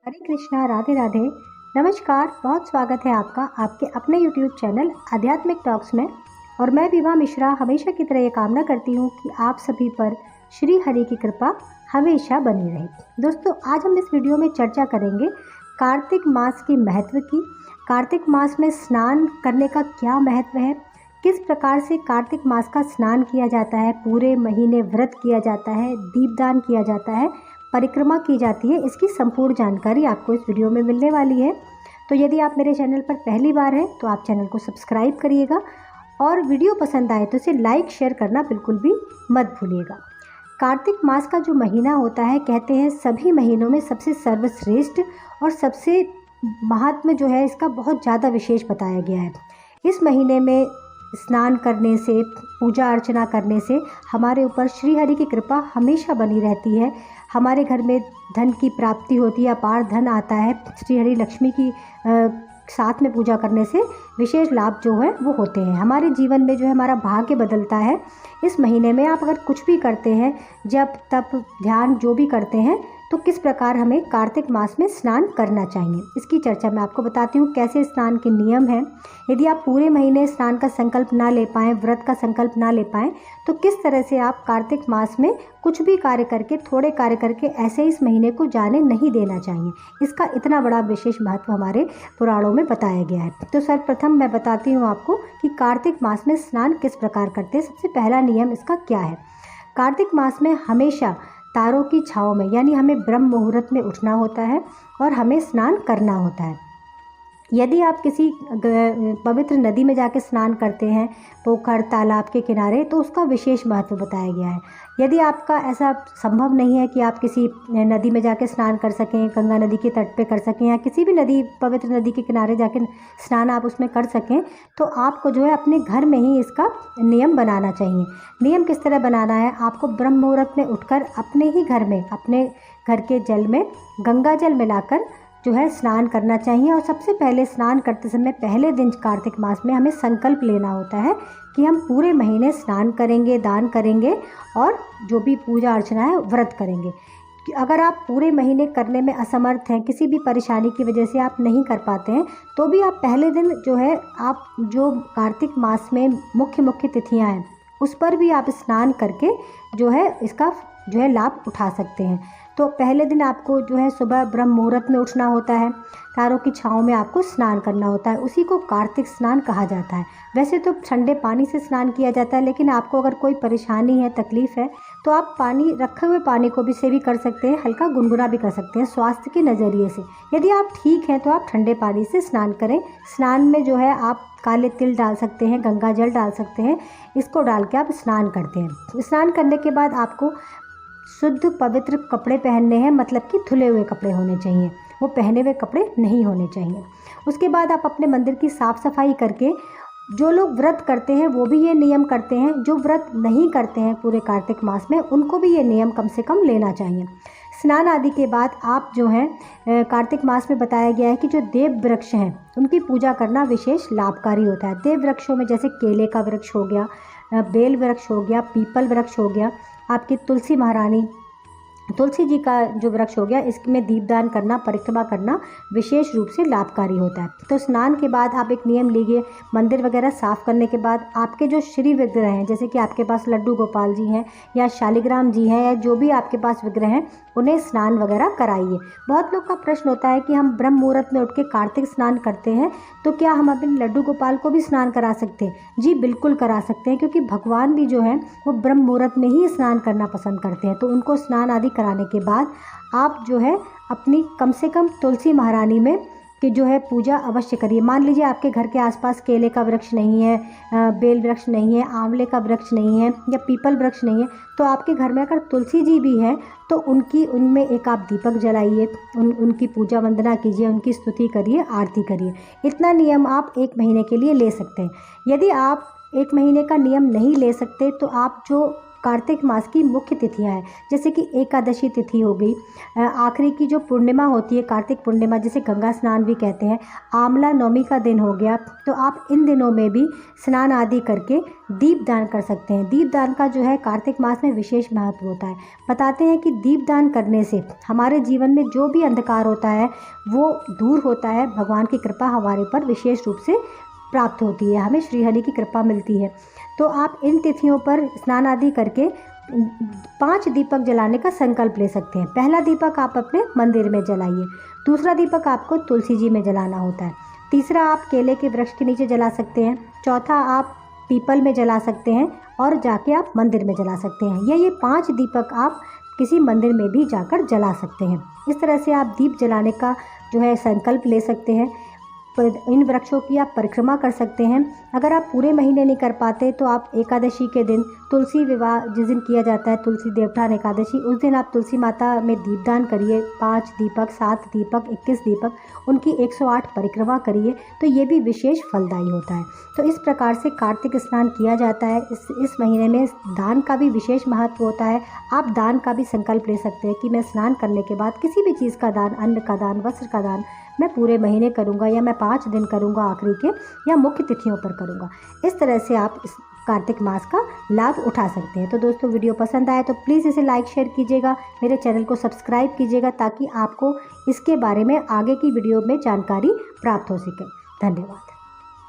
हरे कृष्णा, राधे राधे। नमस्कार, बहुत स्वागत है आपका आपके अपने यूट्यूब चैनल आध्यात्मिक टॉक्स में। और मैं विभा मिश्रा हमेशा की तरह ये कामना करती हूँ कि आप सभी पर श्री हरि की कृपा हमेशा बनी रहे। दोस्तों, आज हम इस वीडियो में चर्चा करेंगे कार्तिक मास के महत्व की। कार्तिक मास में स्नान करने का क्या महत्व है, किस प्रकार से कार्तिक मास का स्नान किया जाता है, पूरे महीने व्रत किया जाता है, दीपदान किया जाता है, परिक्रमा की जाती है, इसकी संपूर्ण जानकारी आपको इस वीडियो में मिलने वाली है। तो यदि आप मेरे चैनल पर पहली बार हैं तो आप चैनल को सब्सक्राइब करिएगा और वीडियो पसंद आए तो इसे लाइक शेयर करना बिल्कुल भी मत भूलिएगा। कार्तिक मास का जो महीना होता है, कहते हैं सभी महीनों में सबसे सर्वश्रेष्ठ और सबसे महात्म्य जो है इसका बहुत ज़्यादा विशेष बताया गया है। इस महीने में स्नान करने से, पूजा अर्चना करने से हमारे ऊपर श्री हरि की कृपा हमेशा बनी रहती है। हमारे घर में धन की प्राप्ति होती है, अपार धन आता है। श्री हरि लक्ष्मी की साथ में पूजा करने से विशेष लाभ जो है वो होते हैं। हमारे जीवन में जो है हमारा भाग्य बदलता है। इस महीने में आप अगर कुछ भी करते हैं, जप तप ध्यान जो भी करते हैं, तो किस प्रकार हमें कार्तिक मास में स्नान करना चाहिए, इसकी चर्चा मैं आपको बताती हूँ। कैसे स्नान के नियम हैं, यदि आप पूरे महीने स्नान का संकल्प ना ले पाएँ, व्रत का संकल्प ना ले पाएँ, तो किस तरह से आप कार्तिक मास में कुछ भी कार्य करके, थोड़े कार्य करके ऐसे इस महीने को जाने नहीं देना चाहिए। इसका इतना बड़ा विशेष महत्व हमारे पुराणों में बताया गया है। तो सर्वप्रथम मैं बताती हूँ आपको कि कार्तिक मास में स्नान किस प्रकार करते हैं। सबसे पहला नियम इसका क्या है। कार्तिक मास में हमेशा तारों की छाँव में, यानी हमें ब्रह्म मुहूर्त में उठना होता है और हमें स्नान करना होता है। यदि आप किसी पवित्र नदी में जाके स्नान करते हैं, पोखर तालाब के किनारे, तो उसका विशेष महत्व बताया गया है। यदि आपका ऐसा संभव नहीं है कि आप किसी नदी में जाके स्नान कर सकें, गंगा नदी के तट पे कर सकें या किसी भी नदी, पवित्र नदी के किनारे जाके स्नान आप उसमें कर सकें, तो आपको जो है अपने घर में ही इसका नियम बनाना चाहिए। नियम किस तरह बनाना है, आपको ब्रह्म मुहूर्त में उठकर अपने ही घर में, अपने घर के जल में गंगा जल मिलाकर जो है स्नान करना चाहिए। और सबसे पहले स्नान करते समय पहले दिन कार्तिक मास में हमें संकल्प लेना होता है कि हम पूरे महीने स्नान करेंगे, दान करेंगे और जो भी पूजा अर्चना है व्रत करेंगे। अगर आप पूरे महीने करने में असमर्थ हैं, किसी भी परेशानी की वजह से आप नहीं कर पाते हैं, तो भी आप पहले दिन जो है, आप जो कार्तिक मास में मुख्य तिथियां हैं उस पर भी आप स्नान करके जो है इसका जो है लाभ उठा सकते हैं। तो पहले दिन आपको जो है सुबह ब्रह्म मुहूर्त में उठना होता है, तारों की छाँव में आपको स्नान करना होता है। उसी को कार्तिक स्नान कहा जाता है। वैसे तो ठंडे पानी से स्नान किया जाता है, लेकिन आपको अगर कोई परेशानी है, तकलीफ़ है, तो आप पानी, रखे हुए पानी को भी से भी कर सकते हैं, हल्का गुनगुना भी कर सकते हैं स्वास्थ्य के नज़रिए से। यदि आप ठीक हैं तो आप ठंडे पानी से स्नान करें। स्नान में जो है आप काले तिल डाल सकते हैं, गंगा जल डाल सकते हैं, इसको डाल के आप स्नान करते हैं। स्नान करने के बाद आपको शुद्ध पवित्र कपड़े पहनने हैं, मतलब कि धुले हुए कपड़े होने चाहिए, वो पहने हुए कपड़े नहीं होने चाहिए। उसके बाद आप अपने मंदिर की साफ़ सफाई करके, जो लोग व्रत करते हैं वो भी ये नियम करते हैं, जो व्रत नहीं करते हैं पूरे कार्तिक मास में उनको भी ये नियम कम से कम लेना चाहिए। स्नान आदि के बाद आप जो हैं, कार्तिक मास में बताया गया है कि जो देव वृक्ष हैं उनकी पूजा करना विशेष लाभकारी होता है। देव वृक्षों में जैसे केले का वृक्ष हो गया, बेल वृक्ष हो गया, पीपल वृक्ष हो गया, आपकी तुलसी महारानी, तुलसी जी का जो वृक्ष हो गया, इसमें दीपदान करना, परिक्रमा करना विशेष रूप से लाभकारी होता है। तो स्नान के बाद आप एक नियम लीजिए, मंदिर वगैरह साफ़ करने के बाद आपके जो श्री विग्रह हैं, जैसे कि आपके पास लड्डू गोपाल जी हैं या शालिग्राम जी हैं या जो भी आपके पास विग्रह हैं, उन्हें स्नान वगैरह कराइए। बहुत लोग का प्रश्न होता है कि हम ब्रह्म मुहूर्त में उठ के कार्तिक स्नान करते हैं, तो क्या हम अपने लड्डू गोपाल को भी स्नान करा सकते हैं? जी बिल्कुल करा सकते हैं, क्योंकि भगवान भी जो है वो ब्रह्म मुहूर्त में ही स्नान करना पसंद करते हैं। तो उनको स्नान आदि कराने के बाद आप जो है अपनी कम से कम तुलसी महारानी में कि जो है पूजा अवश्य करिए। मान लीजिए आपके घर के आसपास केले का वृक्ष नहीं है, बेल वृक्ष नहीं है, आंवले का वृक्ष नहीं है या पीपल वृक्ष नहीं है, तो आपके घर में अगर तुलसी जी भी हैं तो उनमें एक आप दीपक जलाइए, उनकी पूजा वंदना कीजिए, उनकी स्तुति करिए, आरती करिए। इतना नियम आप 1 महीने के लिए ले सकते हैं। यदि आप 1 महीने का नियम नहीं ले सकते, तो आप जो कार्तिक मास की मुख्य तिथियां हैं, जैसे कि एकादशी तिथि हो गई, आखिरी की जो पूर्णिमा होती है कार्तिक पूर्णिमा जिसे गंगा स्नान भी कहते हैं, आंवला नवमी का दिन हो गया। तो आप इन दिनों में भी स्नान आदि करके दीपदान कर सकते हैं। दीपदान का जो है कार्तिक मास में विशेष महत्व होता है। बताते हैं कि दीपदान करने से हमारे जीवन में जो भी अंधकार होता है वो दूर होता है, भगवान की कृपा हमारे पर विशेष रूप से प्राप्त होती है, हमें श्रीहरि की कृपा मिलती है। तो आप इन तिथियों पर स्नान आदि करके 5 दीपक जलाने का संकल्प ले सकते हैं। पहला दीपक आप अपने मंदिर में जलाइए, दूसरा दीपक आपको तुलसी जी में जलाना होता है, तीसरा आप केले के वृक्ष के नीचे जला सकते हैं, चौथा आप पीपल में जला सकते हैं और जाके आप मंदिर में जला सकते हैं। ये 5 दीपक आप किसी मंदिर में भी जाकर जला सकते हैं। इस तरह से आप दीप जलाने का जो है संकल्प ले सकते हैं। इन वृक्षों की आप परिक्रमा कर सकते हैं। अगर आप पूरे महीने नहीं कर पाते तो आप एकादशी के दिन, तुलसी विवाह जिस दिन किया जाता है, तुलसी देवठान एकादशी, उस दिन आप तुलसी माता में दीपदान करिए। 5 दीपक, 7 दीपक, 21 दीपक, उनकी 108 परिक्रमा करिए, तो ये भी विशेष फलदायी होता है। तो इस प्रकार से कार्तिक स्नान किया जाता है। इस महीने में दान का भी विशेष महत्व होता है। आप दान का भी संकल्प ले सकते हैं कि मैं स्नान करने के बाद किसी भी चीज़ का दान, अन्न का दान, वस्त्र का दान मैं पूरे महीने करूंगा, या मैं 5 दिन करूंगा आखिरी के, या मुख्य तिथियों पर करूंगा। इस तरह से आप इस कार्तिक मास का लाभ उठा सकते हैं। तो दोस्तों, वीडियो पसंद आए तो प्लीज़ इसे लाइक शेयर कीजिएगा, मेरे चैनल को सब्सक्राइब कीजिएगा, ताकि आपको इसके बारे में आगे की वीडियो में जानकारी प्राप्त हो सके। धन्यवाद।